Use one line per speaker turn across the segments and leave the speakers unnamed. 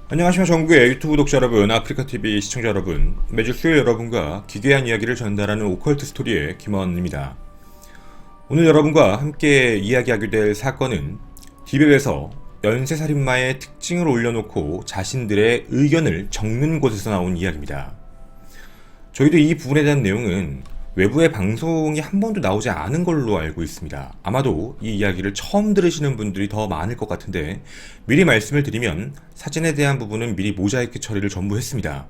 안녕하십니까 전국의 유튜브 독자 여러분, 아프리카TV 시청자 여러분, 매주 수요일 여러분과 기괴한 이야기를 전달하는 오컬트 스토리의 김원입니다. 오늘 여러분과 함께 이야기하게 될 사건은 디벨에서 연쇄살인마의 특징을 올려놓고 자신들의 의견을 적는 곳에서 나온 이야기입니다. 저희도 이 부분에 대한 내용은 외부의 방송이 한 번도 나오지 않은 걸로 알고 있습니다. 아마도 이 이야기를 처음 들으시는 분들이 더 많을 것 같은데 미리 말씀을 드리면 사진에 대한 부분은 미리 모자이크 처리를 전부 했습니다.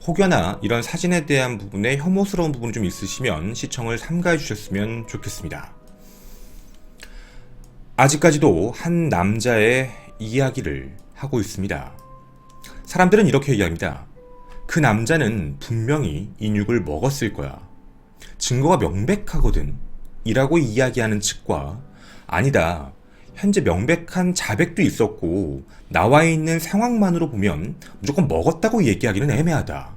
혹여나 이런 사진에 대한 부분에 혐오스러운 부분이 좀 있으시면 시청을 삼가해 주셨으면 좋겠습니다. 아직까지도 한 남자의 이야기를 하고 있습니다. 사람들은 이렇게 이야기합니다. 그 남자는 분명히 인육을 먹었을 거야. 증거가 명백하거든 이라고 이야기하는 측과 아니다, 현재 명백한 자백도 있었고 나와 있는 상황만으로 보면 무조건 먹었다고 얘기하기는 애매하다.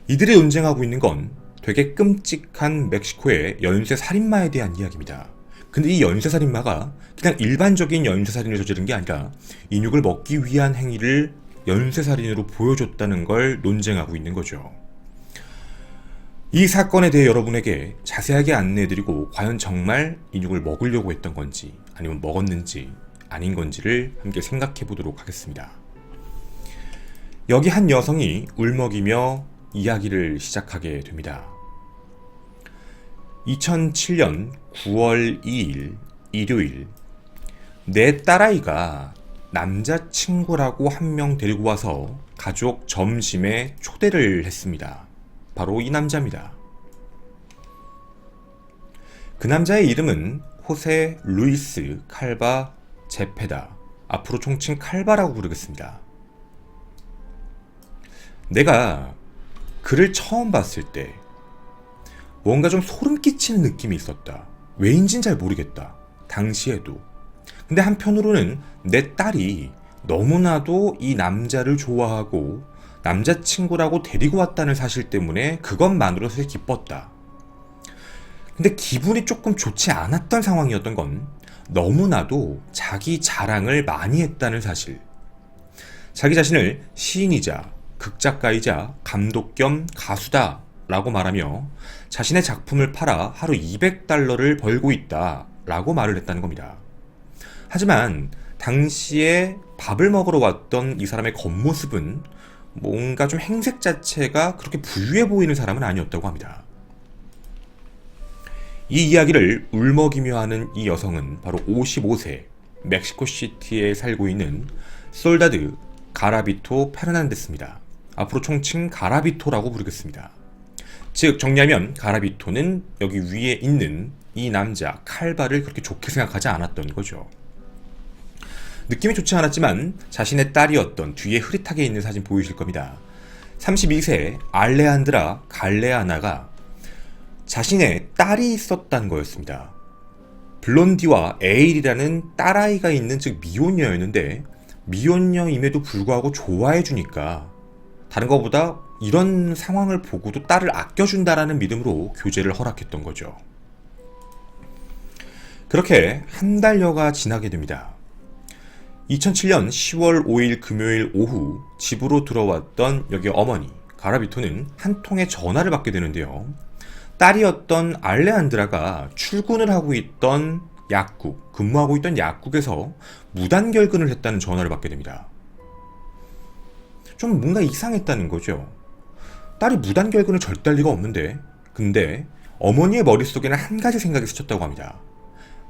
이들이 논쟁하고 있는 건 되게 끔찍한 멕시코의 연쇄살인마에 대한 이야기입니다. 근데 이 연쇄살인마가 그냥 일반적인 연쇄살인을 저지른 게 아니라 인육을 먹기 위한 행위를 연쇄살인으로 보여줬다는 걸 논쟁하고 있는 거죠. 이 사건에 대해 여러분에게 자세하게 안내해드리고 과연 정말 인육을 먹으려고 했던 건지 아니면 먹었는지 아닌 건지를 함께 생각해 보도록 하겠습니다. 여기 한 여성이 울먹이며 이야기를 시작하게 됩니다. 2007년 9월 2일 일요일, 내 딸아이가 남자친구라고 한 명 데리고 와서 가족 점심에 초대를 했습니다. 바로 이 남자입니다. 그 남자의 이름은 호세 루이스 칼바 제페다. 앞으로 총칭 칼바라고 부르겠습니다. 내가 그를 처음 봤을 때 뭔가 좀 소름 끼치는 느낌이 있었다. 왜인진 잘 모르겠다. 당시에도. 근데 한편으로는 내 딸이 너무나도 이 남자를 좋아하고 남자친구라고 데리고 왔다는 사실 때문에 그것만으로도 기뻤다. 근데 기분이 조금 좋지 않았던 상황이었던 건 너무나도 자기 자랑을 많이 했다는 사실. 자기 자신을 시인이자 극작가이자 감독 겸 가수다 라고 말하며 자신의 작품을 팔아 하루 $200를 벌고 있다 라고 말을 했다는 겁니다. 하지만 당시에 밥을 먹으러 왔던 이 사람의 겉모습은 뭔가 좀 행색 자체가 그렇게 부유해 보이는 사람은 아니었다고 합니다. 이 이야기를 울먹이며 하는 이 여성은 바로 55세 멕시코시티에 살고 있는 솔다드 가라비토 페르난데스입니다. 앞으로 총칭 가라비토라고 부르겠습니다. 즉 정리하면 가라비토는 여기 위에 있는 이 남자 칼바를 그렇게 좋게 생각하지 않았던 거죠. 느낌이 좋지 않았지만 자신의 딸이었던 뒤에 흐릿하게 있는 사진 보이실 겁니다. 32세 알레한드라 갈레아나가 자신의 딸이 있었다는 거였습니다. 블론디와 에일이라는 딸아이가 있는, 즉 미혼녀였는데 미혼녀임에도 불구하고 좋아해주니까 다른 것보다 이런 상황을 보고도 딸을 아껴준다라는 믿음으로 교제를 허락했던 거죠. 그렇게 한 달여가 지나게 됩니다. 2007년 10월 5일 금요일 오후 집으로 들어왔던 여기 어머니 가라비토는 한 통의 전화를 받게 되는데요. 딸이었던 알레한드라가 출근을 하고 있던 약국, 근무하고 있던 약국에서 무단결근을 했다는 전화를 받게 됩니다. 좀 뭔가 이상했다는 거죠. 딸이 무단결근을 절대 할 리가 없는데, 근데 어머니의 머릿속에는 한 가지 생각이 스쳤다고 합니다.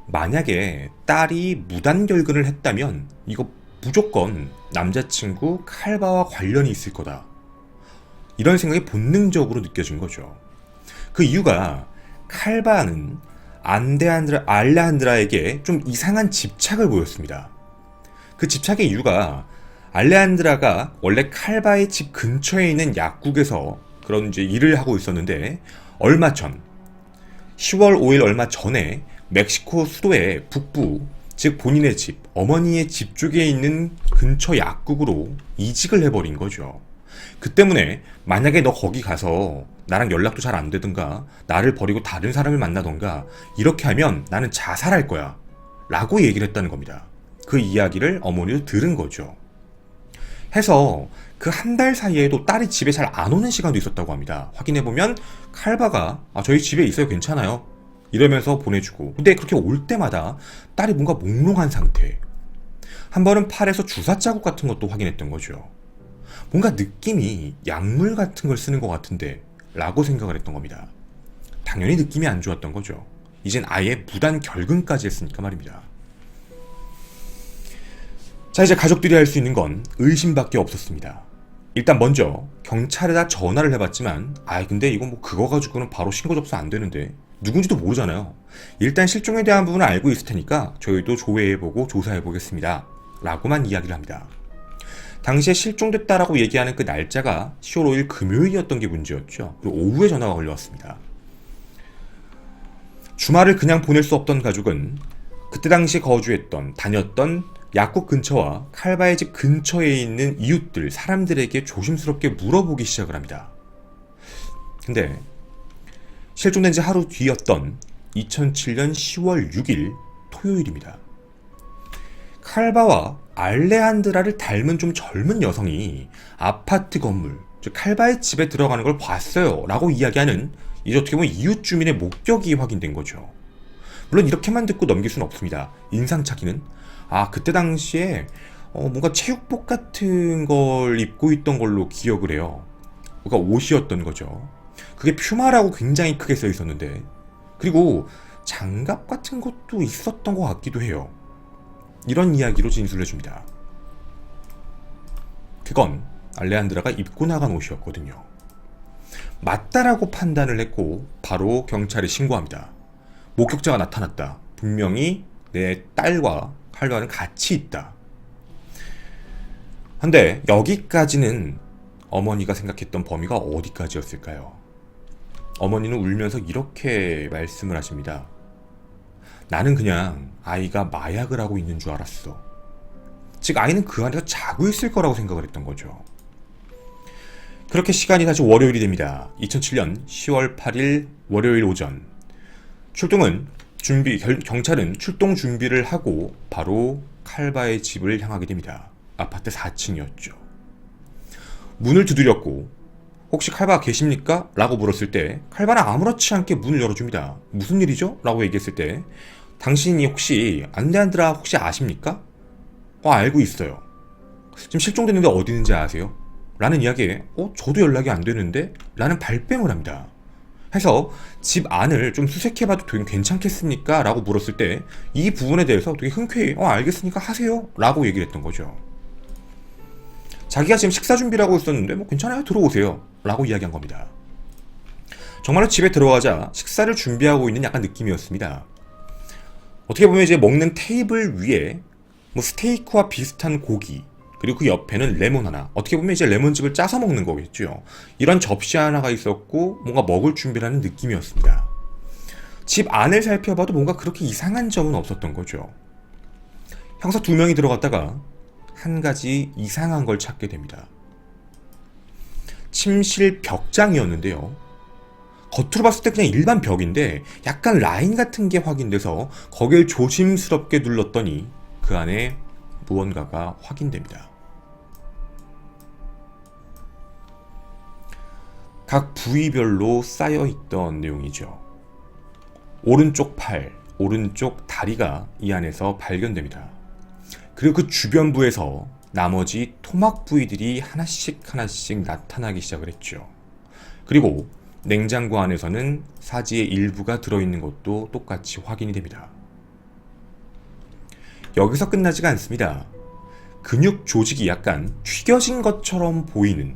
만약에 딸이 무단결근을 했다면 이거 무조건 남자친구 칼바와 관련이 있을 거다. 이런 생각이 본능적으로 느껴진 거죠. 그 이유가 칼바는 알레한드라에게 좀 이상한 집착을 보였습니다. 그 집착의 이유가 알레한드라가 원래 칼바의 집 근처에 있는 약국에서 그런 이제 일을 하고 있었는데 얼마 전 10월 5일 얼마 전에 멕시코 수도의 북부, 즉 본인의 집, 어머니의 집 쪽에 있는 근처 약국으로 이직을 해버린 거죠. 그 때문에 만약에 너 거기 가서 나랑 연락도 잘 안 되든가 나를 버리고 다른 사람을 만나던가 이렇게 하면 나는 자살할 거야 라고 얘기를 했다는 겁니다. 그 이야기를 어머니도 들은 거죠. 해서 그 한 달 사이에도 딸이 집에 잘 안 오는 시간도 있었다고 합니다. 확인해보면 칼바가 저희 집에 있어요, 괜찮아요, 이러면서 보내주고, 근데 그렇게 올 때마다 딸이 뭔가 몽롱한 상태. 한 번은 팔에서 주사 자국 같은 것도 확인했던 거죠. 뭔가 느낌이 약물 같은 걸 쓰는 것 같은데 라고 생각을 했던 겁니다. 당연히 느낌이 안 좋았던 거죠. 이젠 아예 무단 결근까지 했으니까 말입니다. 자, 이제 가족들이 할 수 있는 건 의심밖에 없었습니다. 일단 먼저 경찰에다 전화를 해봤지만 근데 이거 뭐 그거 가지고는 바로 신고 접수 안 되는데, 누군지도 모르잖아요. 일단 실종에 대한 부분은 알고 있을 테니까 저희도 조회해보고 조사해보겠습니다 라고만 이야기를 합니다. 당시에 실종됐다라고 얘기하는 그 날짜가 10월 5일 금요일이었던 게 문제였죠. 그리고 오후에 전화가 걸려왔습니다. 주말을 그냥 보낼 수 없던 가족은 그때 당시 다녔던 약국 근처와 칼바의 집 근처에 있는 이웃들, 사람들에게 조심스럽게 물어보기 시작을 합니다. 근데 실종된 지 하루 뒤였던 2007년 10월 6일 토요일입니다. 칼바와 알레한드라를 닮은 좀 젊은 여성이 아파트 건물, 즉 칼바의 집에 들어가는 걸 봤어요 라고 이야기하는, 이제 어떻게 보면 이웃 주민의 목격이 확인된 거죠. 물론 이렇게만 듣고 넘길 수는 없습니다. 인상착의는 그때 당시에 뭔가 체육복 같은 걸 입고 있던 걸로 기억을 해요. 뭔가 옷이었던 거죠. 그게 퓨마라고 굉장히 크게 써 있었는데, 그리고 장갑 같은 것도 있었던 것 같기도 해요. 이런 이야기로 진술해줍니다. 그건 알레한드라가 입고 나간 옷이었거든요. 맞다라고 판단을 했고 바로 경찰에 신고합니다. 목격자가 나타났다. 분명히 내 딸과 칼바는 같이 있다. 근데 여기까지는 어머니가 생각했던 범위가 어디까지였을까요? 어머니는 울면서 이렇게 말씀을 하십니다. 나는 그냥 아이가 마약을 하고 있는 줄 알았어. 즉 아이는 그 안에서 자고 있을 거라고 생각을 했던 거죠. 그렇게 시간이 다시 월요일이 됩니다. 2007년 10월 8일 월요일 오전. 경찰은 출동 준비를 하고 바로 칼바의 집을 향하게 됩니다. 아파트 4층이었죠. 문을 두드렸고 혹시 칼바가 계십니까? 라고 물었을 때 칼바는 아무렇지 않게 문을 열어줍니다. 무슨 일이죠? 라고 얘기했을 때 당신이 혹시 알레한드라 혹시 아십니까? 알고 있어요. 지금 실종됐는데 어디 있는지 아세요? 라는 이야기에 저도 연락이 안 되는데? 라는 발뺌을 합니다. 해서 집 안을 좀 수색해봐도 되게 괜찮겠습니까? 라고 물었을 때 이 부분에 대해서 되게 흔쾌히 알겠으니까 하세요 라고 얘기를 했던 거죠. 자기가 지금 식사 준비를 하고 있었는데 괜찮아요, 들어오세요 라고 이야기한 겁니다. 정말로 집에 들어가자 식사를 준비하고 있는 약간 느낌이었습니다. 어떻게 보면 이제 먹는 테이블 위에 스테이크와 비슷한 고기, 그리고 그 옆에는 레몬 하나, 어떻게 보면 이제 레몬즙을 짜서 먹는 거겠죠. 이런 접시 하나가 있었고 뭔가 먹을 준비를 하는 느낌이었습니다. 집 안을 살펴봐도 뭔가 그렇게 이상한 점은 없었던 거죠. 형사 2명이 들어갔다가 한 가지 이상한 걸 찾게 됩니다. 침실 벽장이었는데요. 겉으로 봤을 때 그냥 일반 벽인데 약간 라인 같은 게 확인돼서 거길 조심스럽게 눌렀더니 그 안에 무언가가 확인됩니다. 각 부위별로 쌓여있던 내용이죠. 오른쪽 팔, 오른쪽 다리가 이 안에서 발견됩니다. 그리고 그 주변부에서 나머지 토막 부위들이 하나씩 나타나기 시작을 했죠. 그리고 냉장고 안에서는 사지의 일부가 들어있는 것도 똑같이 확인이 됩니다. 여기서 끝나지가 않습니다. 근육 조직이 약간 튀겨진 것처럼 보이는,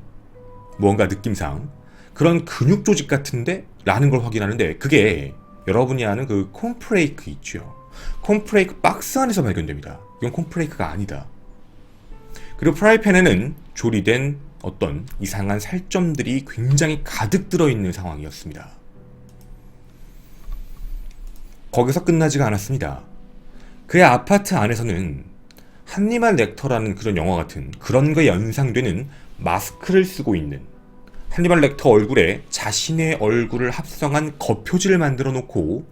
무언가 느낌상 그런 근육 조직 같은데? 라는 걸 확인하는데 그게 여러분이 아는 그 콘프레이크 있죠. 콘프레이크 박스 안에서 발견됩니다. 이건 콘프레이크가 아니다. 그리고 프라이팬에는 조리된 어떤 이상한 살점들이 굉장히 가득 들어있는 상황이었습니다. 거기서 끝나지가 않았습니다. 그의 아파트 안에서는 한니발 렉터라는 그런 영화 같은 그런 거에 연상되는 마스크를 쓰고 있는, 한니발 렉터 얼굴에 자신의 얼굴을 합성한 겉표지를 만들어 놓고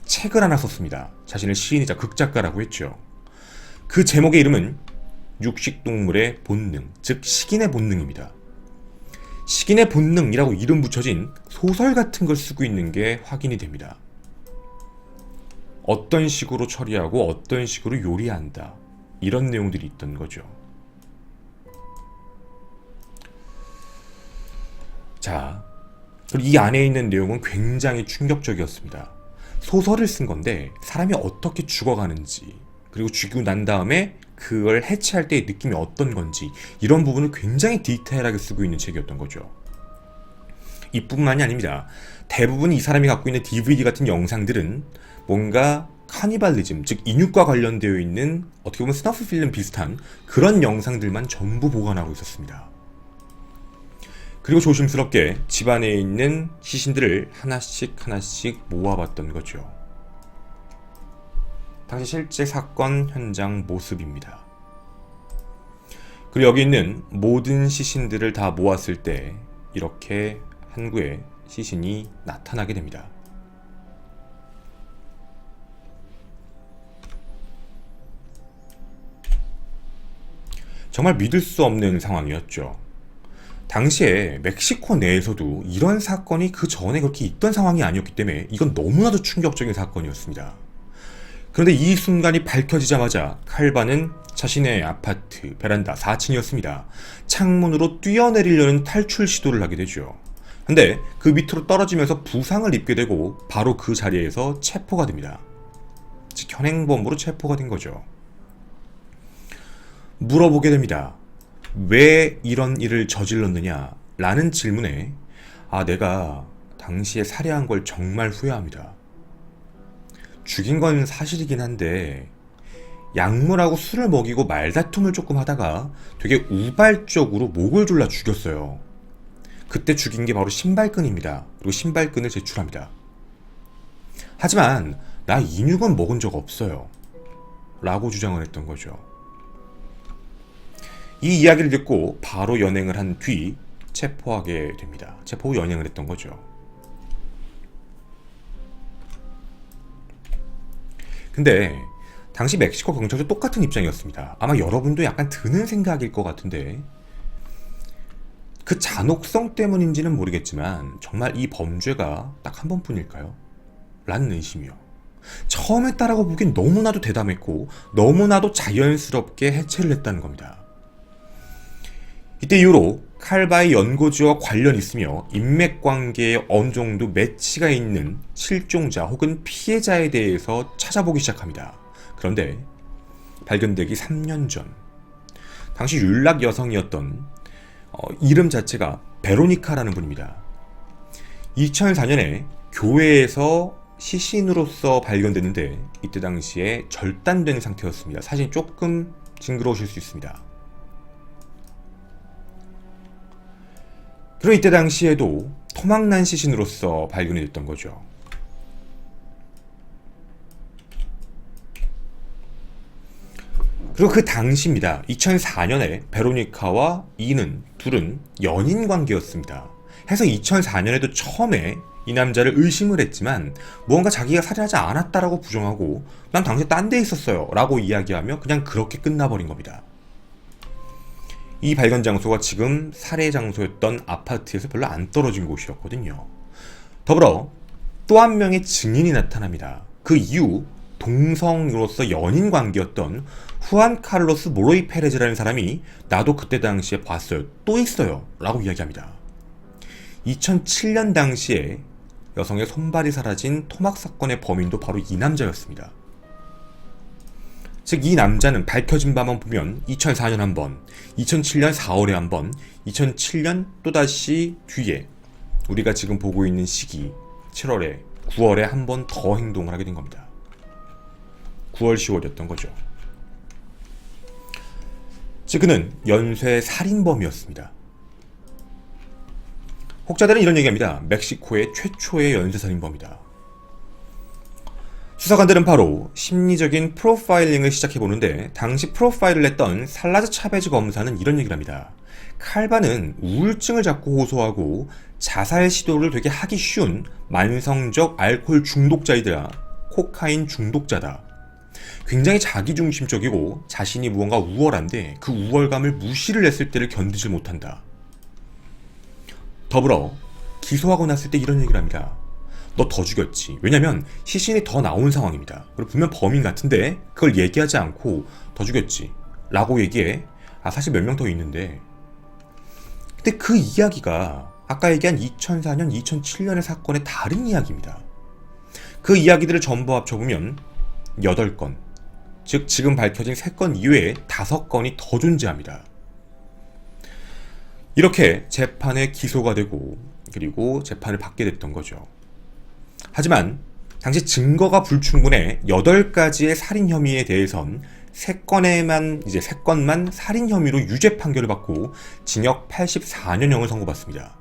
책을 하나 썼습니다. 자신을 시인이자 극작가라고 했죠. 그 제목의 이름은 육식동물의 본능, 즉 식인의 본능입니다. 식인의 본능이라고 이름 붙여진 소설 같은 걸 쓰고 있는 게 확인이 됩니다. 어떤 식으로 처리하고 어떤 식으로 요리한다, 이런 내용들이 있던 거죠. 자, 그리고 이 안에 있는 내용은 굉장히 충격적이었습니다. 소설을 쓴 건데 사람이 어떻게 죽어가는지, 그리고 죽이고 난 다음에 그걸 해체할 때의 느낌이 어떤 건지, 이런 부분을 굉장히 디테일하게 쓰고 있는 책이었던 거죠. 이뿐만이 아닙니다. 대부분 이 사람이 갖고 있는 DVD 같은 영상들은 뭔가 카니발리즘, 즉 인육과 관련되어 있는 어떻게 보면 스너프 필름 비슷한 그런 영상들만 전부 보관하고 있었습니다. 그리고 조심스럽게 집안에 있는 시신들을 하나씩 모아봤던 거죠. 당시 실제 사건 현장 모습입니다. 그리고 여기 있는 모든 시신들을 다 모았을 때 이렇게 한 구의 시신이 나타나게 됩니다. 정말 믿을 수 없는 상황이었죠. 당시에 멕시코 내에서도 이런 사건이 그 전에 그렇게 있던 상황이 아니었기 때문에 이건 너무나도 충격적인 사건이었습니다. 그런데 이 순간이 밝혀지자마자 칼바는 자신의 아파트 베란다 4층이었습니다. 창문으로 뛰어내리려는 탈출 시도를 하게 되죠. 근데 그 밑으로 떨어지면서 부상을 입게 되고 바로 그 자리에서 체포가 됩니다. 즉 현행범으로 체포가 된 거죠. 물어보게 됩니다. 왜 이런 일을 저질렀느냐 라는 질문에 내가 당시에 살해한 걸 정말 후회합니다. 죽인 건 사실이긴 한데 약물하고 술을 먹이고 말다툼을 조금 하다가 되게 우발적으로 목을 졸라 죽였어요. 그때 죽인 게 바로 신발끈입니다. 그리고 신발끈을 제출합니다. 하지만 나 인육은 먹은 적 없어요 라고 주장을 했던 거죠. 이 이야기를 듣고 바로 연행을 한 뒤 체포하게 됩니다. 체포 후 연행을 했던 거죠. 근데 당시 멕시코 경찰도 똑같은 입장이었습니다. 아마 여러분도 약간 드는 생각일 것 같은데, 그 잔혹성 때문인지는 모르겠지만 정말 이 범죄가 딱 한 번뿐일까요? 라는 의심이요. 처음 했다라고 보기엔 너무나도 대담했고 너무나도 자연스럽게 해체를 했다는 겁니다. 이때 이후로 칼바의 연고지와 관련이 있으며 인맥관계에 어느 정도 매치가 있는 실종자 혹은 피해자에 대해서 찾아보기 시작합니다. 그런데 발견되기 3년 전, 당시 율락 여성이었던 이름 자체가 베로니카라는 분입니다. 2004년에 교회에서 시신으로서 발견됐는데 이때 당시에 절단된 상태였습니다. 사진이 조금 징그러우실 수 있습니다. 그리고 이때 당시에도 토막난 시신으로서 발견이 됐던 거죠. 그리고 그 당시입니다. 2004년에 베로니카와 이는 둘은 연인 관계였습니다. 해서 2004년에도 처음에 이 남자를 의심을 했지만 무언가 자기가 살해하지 않았다라고 부정하고 난 당시에 딴 데 있었어요 라고 이야기하며 그냥 그렇게 끝나버린 겁니다. 이 발견 장소가 지금 살해 장소였던 아파트에서 별로 안 떨어진 곳이었거든요. 더불어 또 한 명의 증인이 나타납니다. 그 이후 동성으로서 연인 관계였던 후안 카를로스 모로이 페레즈라는 사람이 나도 그때 당시에 봤어요, 또 있어요 라고 이야기합니다. 2007년 당시에 여성의 손발이 사라진 토막 사건의 범인도 바로 이 남자였습니다. 즉 이 남자는 밝혀진 바만 보면 2004년 한 번, 2007년 4월에 한 번, 2007년 또다시 뒤에 우리가 지금 보고 있는 시기 7월에 9월에 한 번 더 행동을 하게 된 겁니다. 9월 10월이었던 거죠. 즉 그는 연쇄 살인범이었습니다. 혹자들은 이런 얘기합니다. 멕시코의 최초의 연쇄살인범이다. 수사관들은 바로 심리적인 프로파일링을 시작해보는데 당시 프로파일을 냈던 살라즈 차베즈 검사는 이런 얘기를 합니다. 칼바는 우울증을 자꾸 호소하고 자살 시도를 되게 하기 쉬운 만성적 알코올 중독자이다. 코카인 중독자다. 굉장히 자기중심적이고 자신이 무언가 우월한데 그 우월감을 무시를 했을 때를 견디지 못한다. 더불어 기소하고 났을 때 이런 얘기를 합니다. 너 더 죽였지. 왜냐면 시신이 더 나온 상황입니다. 그리고 분명 범인 같은데 그걸 얘기하지 않고 더 죽였지 라고 얘기해. 사실 몇 명 더 있는데. 근데 그 이야기가 아까 얘기한 2004년, 2007년의 사건의 다른 이야기입니다. 그 이야기들을 전부 합쳐보면 8건, 즉 지금 밝혀진 3건 이외에 5건이 더 존재합니다. 이렇게 재판에 기소가 되고 그리고 재판을 받게 됐던 거죠. 하지만 당시 증거가 불충분해 8가지의 살인 혐의에 대해선 3건만 살인 혐의로 유죄 판결을 받고 징역 84년형을 선고받습니다.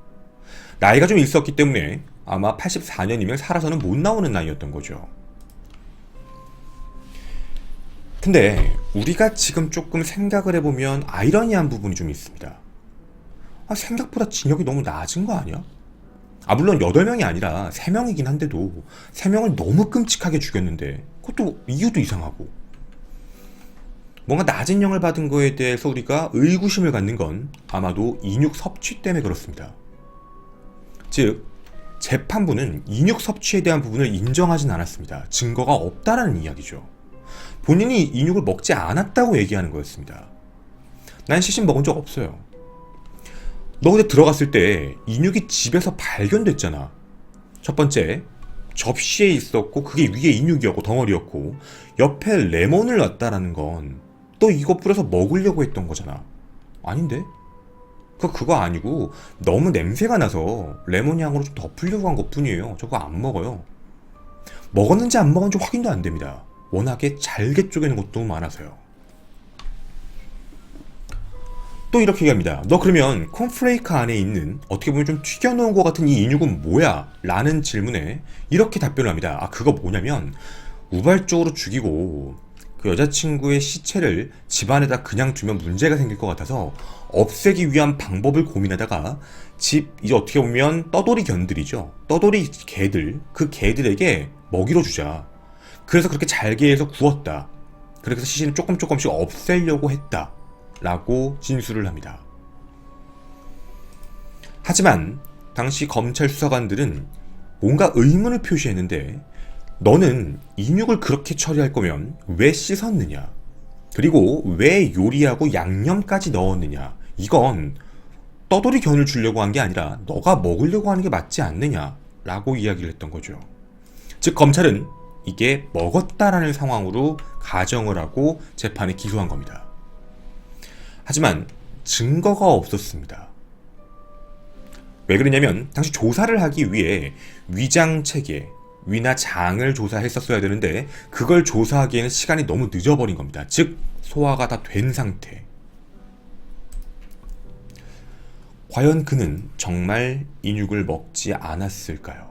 나이가 좀 있었기 때문에 아마 84년이면 살아서는 못 나오는 나이였던 거죠. 근데 우리가 지금 조금 생각을 해보면 아이러니한 부분이 좀 있습니다. 생각보다 징역이 너무 낮은 거 아니야? 물론 8명이 아니라 3명이긴 한데도 3명을 너무 끔찍하게 죽였는데 그것도 이유도 이상하고 뭔가 낮은 형을 받은 거에 대해서 우리가 의구심을 갖는 건 아마도 인육 섭취 때문에 그렇습니다. 즉 재판부는 인육 섭취에 대한 부분을 인정하진 않았습니다. 증거가 없다라는 이야기죠. 본인이 인육을 먹지 않았다고 얘기하는 거였습니다. 난 시신 먹은 적 없어요. 너 근데 들어갔을 때 인육이 집에서 발견됐잖아. 첫 번째, 접시에 있었고 그게 위에 인육이었고 덩어리였고 옆에 레몬을 놨다라는 건 또 이거 뿌려서 먹으려고 했던 거잖아. 아닌데? 그거 아니고 너무 냄새가 나서 레몬 향으로 좀 덮으려고 한 것 뿐이에요. 저거 안 먹어요. 먹었는지 안 먹었는지 확인도 안 됩니다. 워낙에 잘게 쪼개는 것도 많아서요. 또 이렇게 얘기합니다. 너 그러면 콘프레이크 안에 있는 어떻게 보면 좀 튀겨놓은 것 같은 이 인육은 뭐야? 라는 질문에 이렇게 답변을 합니다. 그거 뭐냐면 우발적으로 죽이고 그 여자친구의 시체를 집안에다 그냥 두면 문제가 생길 것 같아서 없애기 위한 방법을 고민하다가 이제 어떻게 보면 떠돌이 견들이죠. 떠돌이 개들, 그 개들에게 먹이로 주자. 그래서 그렇게 잘게 해서 구웠다. 그래서 시신을 조금씩 없애려고 했다. 라고 진술을 합니다. 하지만 당시 검찰 수사관들은 뭔가 의문을 표시했는데 너는 인육을 그렇게 처리할 거면 왜 씻었느냐? 그리고 왜 요리하고 양념까지 넣었느냐? 이건 떠돌이 견을 주려고 한 게 아니라 너가 먹으려고 하는 게 맞지 않느냐? 라고 이야기를 했던 거죠. 즉 검찰은 이게 먹었다라는 상황으로 가정을 하고 재판에 기소한 겁니다. 하지만 증거가 없었습니다. 왜 그러냐면 당시 조사를 하기 위해 위장체계, 위나 장을 조사했었어야 되는데 그걸 조사하기에는 시간이 너무 늦어버린 겁니다. 즉 소화가 다 된 상태. 과연 그는 정말 인육을 먹지 않았을까요?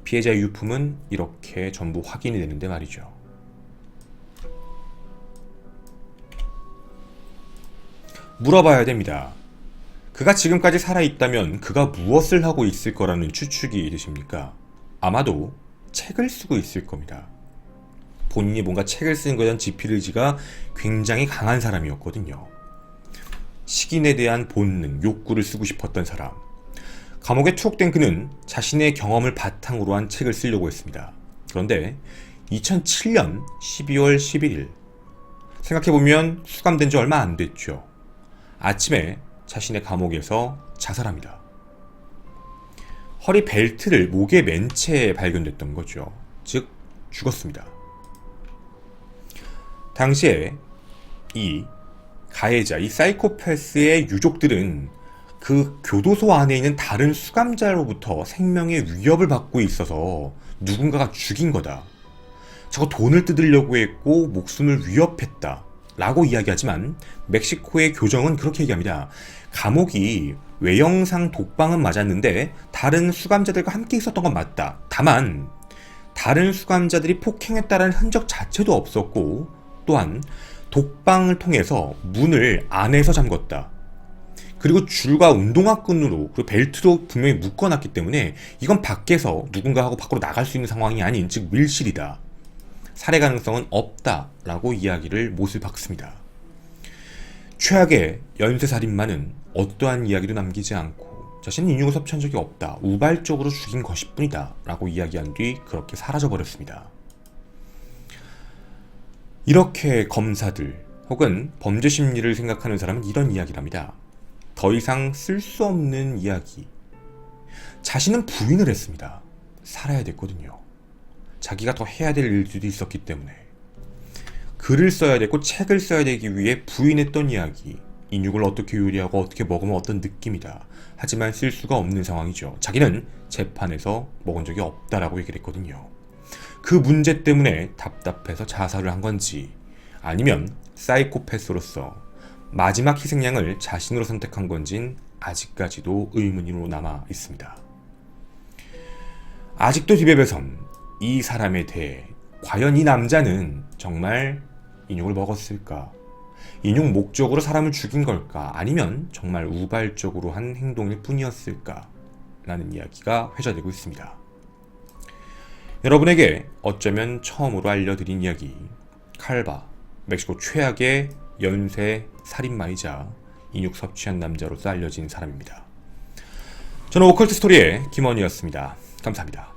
피해자의 유품은 이렇게 전부 확인이 되는데 말이죠. 물어봐야 됩니다. 그가 지금까지 살아있다면 그가 무엇을 하고 있을 거라는 추측이 되십니까? 아마도 책을 쓰고 있을 겁니다. 본인이 뭔가 책을 쓰는 것에 대한 지필의지가 굉장히 강한 사람이었거든요. 식인에 대한 본능, 욕구를 쓰고 싶었던 사람. 감옥에 투옥된 그는 자신의 경험을 바탕으로 한 책을 쓰려고 했습니다. 그런데 2007년 12월 11일 생각해보면 수감된 지 얼마 안 됐죠. 아침에 자신의 감옥에서 자살합니다. 허리 벨트를 목에 맨 채 발견됐던 거죠. 즉 죽었습니다. 당시에 이 가해자, 이 사이코패스의 유족들은 그 교도소 안에 있는 다른 수감자로부터 생명의 위협을 받고 있어서 누군가가 죽인 거다. 저거 돈을 뜯으려고 했고 목숨을 위협했다. 라고 이야기하지만 멕시코의 교정은 그렇게 얘기합니다. 감옥이 외형상 독방은 맞았는데 다른 수감자들과 함께 있었던 건 맞다. 다만 다른 수감자들이 폭행했다는 흔적 자체도 없었고 또한 독방을 통해서 문을 안에서 잠궜다. 그리고 줄과 운동화 끈으로 그리고 벨트도 분명히 묶어놨기 때문에 이건 밖에서 누군가하고 밖으로 나갈 수 있는 상황이 아닌 즉 밀실이다. 살해 가능성은 없다라고 이야기를 못을 박습니다. 최악의 연쇄살인마는 어떠한 이야기도 남기지 않고 자신은 인육을 섭취한 적이 없다, 우발적으로 죽인 것일 뿐이다 라고 이야기한 뒤 그렇게 사라져버렸습니다. 이렇게 검사들 혹은 범죄 심리를 생각하는 사람은 이런 이야기를 합니다. 더 이상 쓸 수 없는 이야기. 자신은 부인을 했습니다. 살아야 됐거든요. 자기가 더 해야 될 일들이 있었기 때문에. 글을 써야 되고 책을 써야 되기 위해 부인했던 이야기. 인육을 어떻게 요리하고 어떻게 먹으면 어떤 느낌이다. 하지만 쓸 수가 없는 상황이죠. 자기는 재판에서 먹은 적이 없다라고 얘기를 했거든요. 그 문제 때문에 답답해서 자살을 한 건지 아니면 사이코패스로서 마지막 희생양을 자신으로 선택한 건진 아직까지도 의문으로 남아 있습니다. 아직도 디베베선 이 사람에 대해 과연 이 남자는 정말 인육을 먹었을까? 인육 목적으로 사람을 죽인 걸까? 아니면 정말 우발적으로 한 행동일 뿐이었을까? 라는 이야기가 회자되고 있습니다. 여러분에게 어쩌면 처음으로 알려드린 이야기, 칼바, 멕시코 최악의 연쇄 살인마이자 인육 섭취한 남자로서 알려진 사람입니다. 저는 오컬트 스토리의 김원희였습니다. 감사합니다.